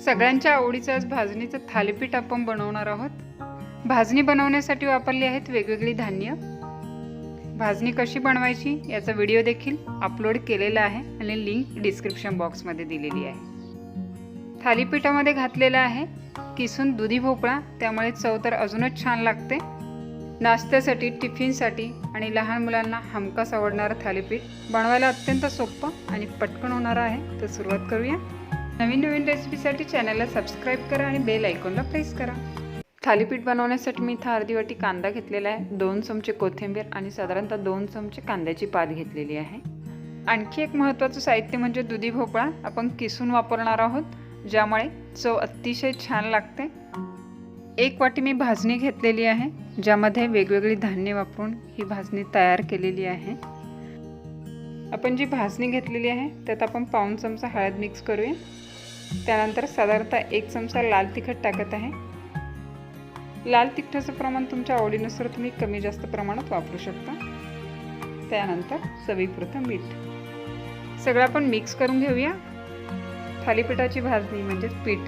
सगळ्यांच्या आवडीचं आज भाजणीचं थालीपीठ आपण बनवणार आहोत। भाजणी बनवण्यासाठी वापरली आहेत वेगवेगळी धान्य। भाजणी कशी बनवायची याचा व्हिडिओ देखील अपलोड केलेला आहे आणि लिंक डिस्क्रिप्शन बॉक्समध्ये दिलेली आहे। थालीपीठामध्ये घातलेला आहे किसून दुधी भोपळा, त्यामुळे चव तर अजूनच छान लागते। नाश्त्यासाठी, टिफिनसाठी आणि लहान मुलांना हमखास आवडणारं थालीपीठ बनवायला अत्यंत सोपं आणि पटकन होणार आहे। तर सुरुवात करूया। नवीन रेसिपीसाठी चॅनलला सबस्क्राइब करा आणि बेल आयकॉनला प्रेस करा। थालीपीठ बनवण्यासाठी मी इथे अर्धी वाटी कांदा घेतलेला आहे, 2 चमचे कोथिंबीर आणि साधारणतः 2 चमचे कांद्याची पात घेतलेली आहे। आणखी एक महत्त्वाचं साहित्य म्हणजे दुधी भोपळा आपण किसून वापरणार आहोत, ज्यामुळे चव अतिशय छान लागते। 1 वाटी मी भाजणी घेतलेली आहे, ज्यामध्ये वेगवेगळी धान्य वापरून ही भाजणी तयार केलेली आहे। आपण जी भाजणी घेतलेली आहे त्यात आपण पाऊण चमचा हळद मिक्स करूया। त्यानंतर साधारणतः 1 चमचा लाल तिखट टाकत आहे। लाल तिखटाचं प्रमाण तुमच्या आवडीनुसार तुम्ही कमी जास्त प्रमाणात वापरू शकता। त्यानंतर चवीपुरतं मीठ। सगळं आपण मिक्स करून घेऊया। थालीपीठाची भाजणी म्हणजे पीठ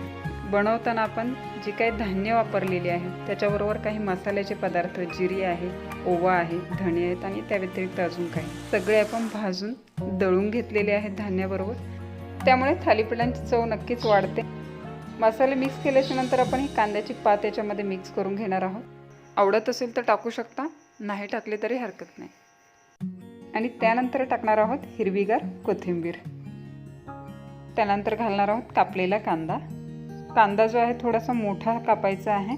बनवताना आपण जी काही धान्य वापरलेली आहे त्याच्याबरोबर काही मसाल्याचे पदार्थ, जिरे आहे, ओवा आहे, धणे आहेत आणि त्या व्यतिरिक्त अजून काही सगळे आपण भाजून दळून घेतलेले आहेत धान्याबरोबर, त्यामुळे थालीपीठांची चव नक्कीच वाढते। मसाले मिक्स केल्याच्या नंतर आपण ही कांद्याची पात याच्यामध्ये मिक्स करून घेणार आहोत। आवडत असेल तर टाकू शकता, नाही टाकले तरी हरकत नाही। आणि त्यानंतर टाकणार आहोत हिरवीगार कोथिंबीर। त्यानंतर घालणार आहोत कापलेला कांदा। कांदा जो आहे थोडासा मोठा कापायचा आहे।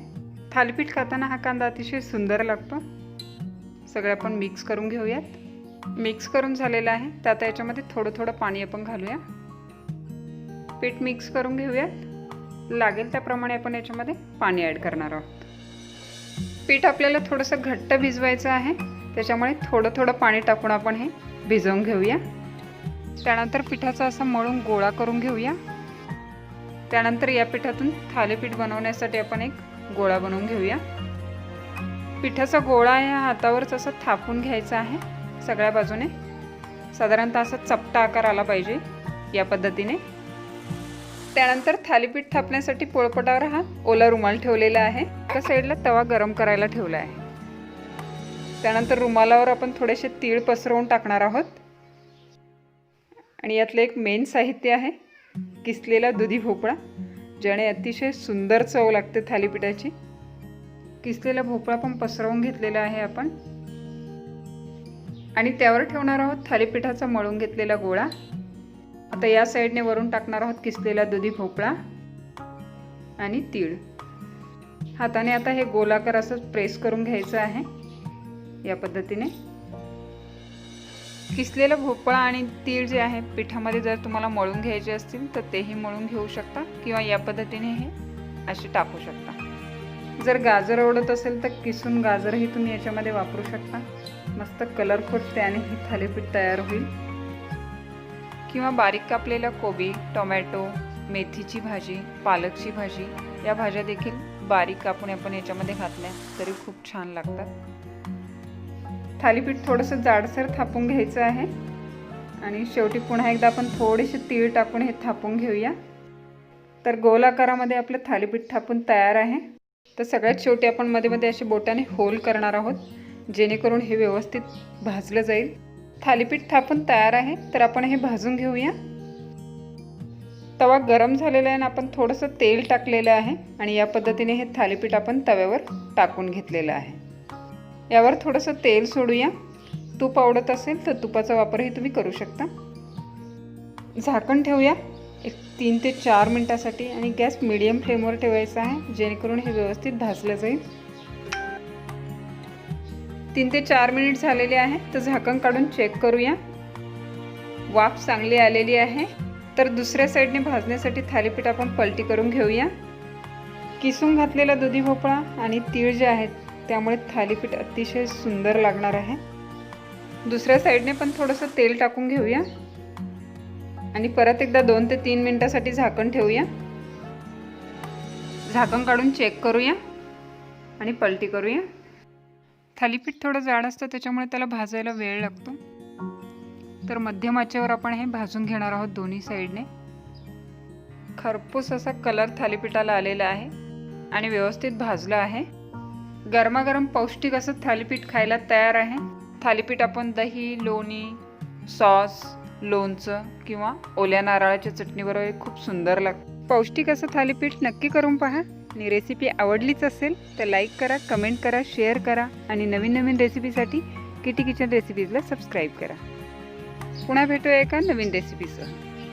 थालीपीठ खाताना हा कांदा अतिशय सुंदर लागतो। सगळे आपण मिक्स करून घेऊयात। मिक्स करून झालेला आहे, तर आता याच्यामध्ये थोडं पाणी आपण घालूया। पीठ मिक्स करून घेऊयात। लागेल त्याप्रमाणे आपण याच्यामध्ये पाणी ॲड करणार आहोत। पीठ आपल्याला थोडंसं घट्ट भिजवायचं आहे, त्याच्यामुळे थोडं पाणी टाकून आपण हे भिजवून घेऊया। त्यानंतर पिठाचा असा मळून गोळा करून घेऊया। त्यानंतर या पिठातून थालीपीठ बनवण्यासाठी आपण एक गोळा बनवून घेऊया। पिठाचा गोळा या हातावरच असं थापून घ्यायचा आहे सगळ्या बाजूने। साधारणतः असा चपटा आकार आला पाहिजे या पद्धतीने। त्यानंतर थालीपीठ थापण्यासाठी पोळपाटावर हा ओला रुमाल ठेवलेला आहे। एका साईडला तवा गरम करायला ठेवला आहे। त्यानंतर रुमालावर आपण थोडेसे तीळ पसरवून टाकणार आहोत। आणि यातलं एक मेन साहित्य आहे किसलेला दुधी भोपळा, ज्याने अतिशय सुंदर चव लागते थालीपीठाची। किसलेला भोपळा पण पसरवून घेतलेला आहे आपण। आणि त्यावर ठेवणार आहोत थालीपीठाचा मळून घेतलेला गोळा। आता या साईडने वरून टाकणार आहोत किसलेला दुधी भोपळा आणि तीळ। हाताने आता हे गोलाकार असं प्रेस करून घ्यायचं आहे या पद्धतीने। किसलेला भोपळा आणि तीळ जे आहे पिठामध्ये जर तुम्हाला मळून घ्यायचे असतील तर तेही मळून घेऊ शकता, किंवा या पद्धतीने हे असे टाकू शकता। जर गाजर आवडत असेल तर किसून गाजरही तुम्ही याच्यामध्ये वापरू शकता। मस्त कलरफुल त्याने हे थालीपीठ तयार होईल। किंवा बारीक कापलेला कोबी, टोमॅटो, मेथीची भाजी, पालकची भाजी या भाज्या देखील बारीक कापून आपण याच्यामध्ये घातल्या तरी खूप छान लागतात। थालीपीठ थोडंसं जाडसर थापून घ्यायचं आहे। आणि शेवटी पुन्हा एकदा आपण थोडेसे तीळ टाकून हे थापून घेऊया। तर गोल आकारामध्ये आपलं थालीपीठ थापून तयार आहे। तर सगळ्यात शेवटी आपण मध्ये असे बोटाने होल करणार आहोत, जेणेकरून हे व्यवस्थित भाजलं जाईल। थालीपीठ थापून तयार आहे, तर आपण हे भाजून घेऊया। तवा गरम झालेला आहे आणि आपण थोडंसं तेल टाकलेलं आहे आणि या पद्धतीने हे थालीपीठ आपण तव्यावर टाकून घेतलेलं आहे। यावर थोडंसं तेल सोडूया। तूप आवडत असेल तर तुपाचा वापरही तुम्ही करू शकता। झाकण ठेवूया एक 3 ते 4 मिनिटासाठी आणि गॅस मीडियम फ्लेमवर ठेवायचा आहे, जेणेकरून हे व्यवस्थित भाजलं जाईल। 3 ते 4 मिनिट झालेले आहे, तर झाकण काढून चेक करूया। वाफ चांगली आलेली आहे। तर दुसऱ्या साईडने भाजण्यासाठी थालीपीठ आपण पलटी करून घेऊया। किसून घातलेला दुधी भोपळा आणि तीळ जे आहेत त्यामुळे थालीपीठ अतिशय सुंदर लागणार आहे। दुसऱ्या साईडने पण थोडंसं तेल टाकून घेऊया आणि परत एकदा 2 ते 3 मिनिटासाठी झाकण ठेवूया। झाकण काढून चेक करूया आणि पलटी करूया। थालीपीठ थोडं जाड असतं, त्याच्यामुळे त्याला भाजायला वेळ लागतो। तर मध्यम आचेवर आपण हे भाजून घेणार आहोत दोन्ही साईडने। खरपूस असा कलर थालीपीठाला आलेला आहे आणि व्यवस्थित भाजलं आहे। गरमागरम पौष्टिक असं थालीपीठ खायला तयार आहे। थालीपीठ आपण दही, लोणी, सॉस, लोणचं किंवा ओल्या नारळाच्या चटणीबरोबर खूप सुंदर लागतं। पौष्टिक असं थालीपीठ नक्की करून पहा आणि रेसिपी आवडलीच असेल तर लाईक करा, कमेंट करा, शेअर करा आणि नवीन नवीन रेसिपीसाठी किटी किचन रेसिपीजला सबस्क्राईब करा। पुन्हा भेटूया एका नवीन रेसिपीसह।